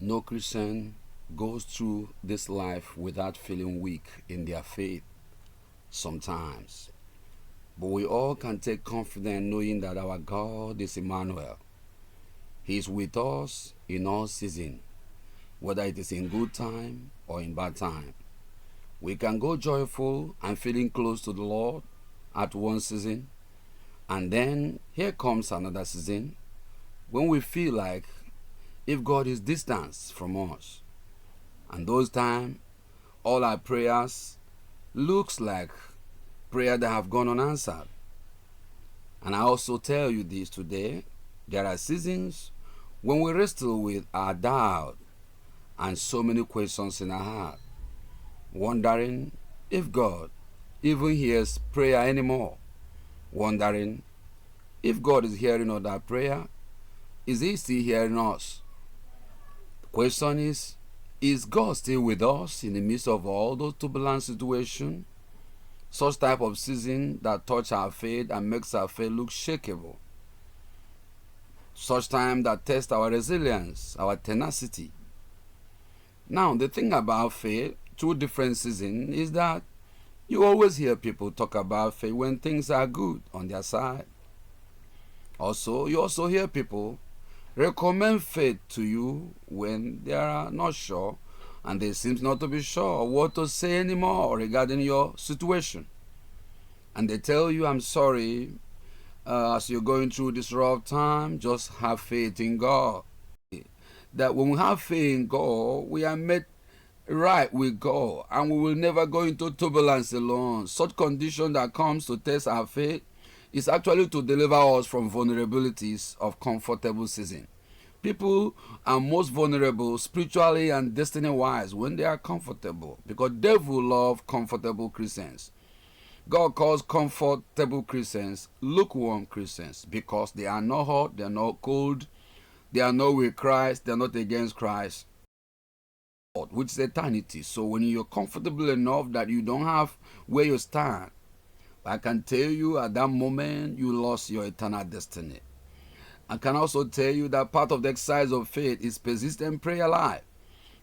No Christian goes through this life without feeling weak in their faith sometimes. But we all can take confidence knowing that our God is Emmanuel. He is with us in all season, whether it is in good time or in bad time. We can go joyful and feeling close to the Lord at one season, and then here comes another season when we feel like if God is distant from us. And those times, all our prayers looks like prayer that have gone unanswered. And I also tell you this today, there are seasons when we wrestle with our doubt and so many questions in our heart, wondering if God even hears prayer anymore, wondering if God is hearing all that prayer, is He still hearing us? The question is God still with us in the midst of all those turbulent situations? Such type of season that touch our faith and makes our faith look shakeable. Such time that test our resilience, our tenacity. Now, the thing about faith, through different seasons, is that you always hear people talk about faith when things are good on their side. Also, you also hear people recommend faith to you when they are not sure and they seem not to be sure what to say anymore regarding your situation. And they tell you, I'm sorry, as you're going through this rough time, just have faith in God. That when we have faith in God, we are made right with God, and we will never go into turbulence alone. Such condition that comes to test our faith is actually to deliver us from vulnerabilities of comfortable season. People are most vulnerable spiritually and destiny-wise when they are comfortable, because devil love comfortable Christians. God calls comfortable Christians lukewarm Christians because they are not hot, they are not cold, they are not with Christ, they are not against Christ, which is eternity. So when you're comfortable enough that you don't have where you stand, I can tell you at that moment you lost your eternal destiny. I can also tell you that part of the exercise of faith is persistent prayer life,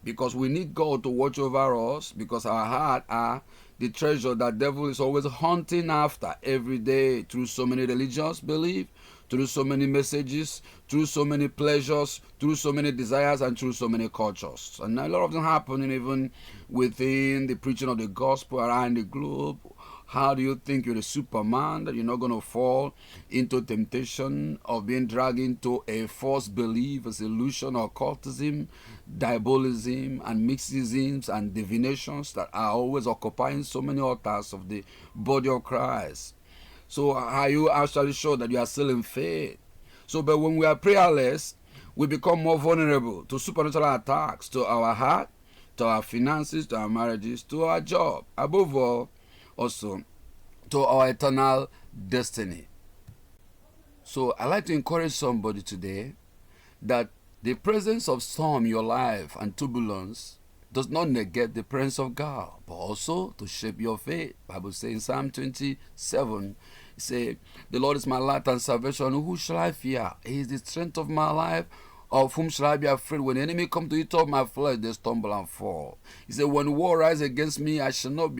because we need God to watch over us, because our heart are the treasure that devil is always hunting after every day through so many religious beliefs, through so many messages, through so many pleasures, through so many desires, and through so many cultures. And a lot of them happening even within the preaching of the gospel around the globe. How do you think you're a Superman, that you're not going to fall into temptation of being dragged into a false belief, a illusion, or occultism, diabolism, and mysticisms and divinations that are always occupying so many altars of the body of Christ? So are you actually sure that you are still in faith? So, but when we are prayerless, we become more vulnerable to supernatural attacks, to our heart, to our finances, to our marriages, to our job. Above all, also to our eternal destiny. So I like to encourage somebody today that the presence of storm in your life and turbulence does not negate the presence of God, but also to shape your faith. Bible says in Psalm 27, it says, the Lord is my light and salvation, who shall I fear? He is the strength of my life. Of whom shall I be afraid? When the enemy come to eat up my flesh, they stumble and fall. He said, when war rise against me, I shall not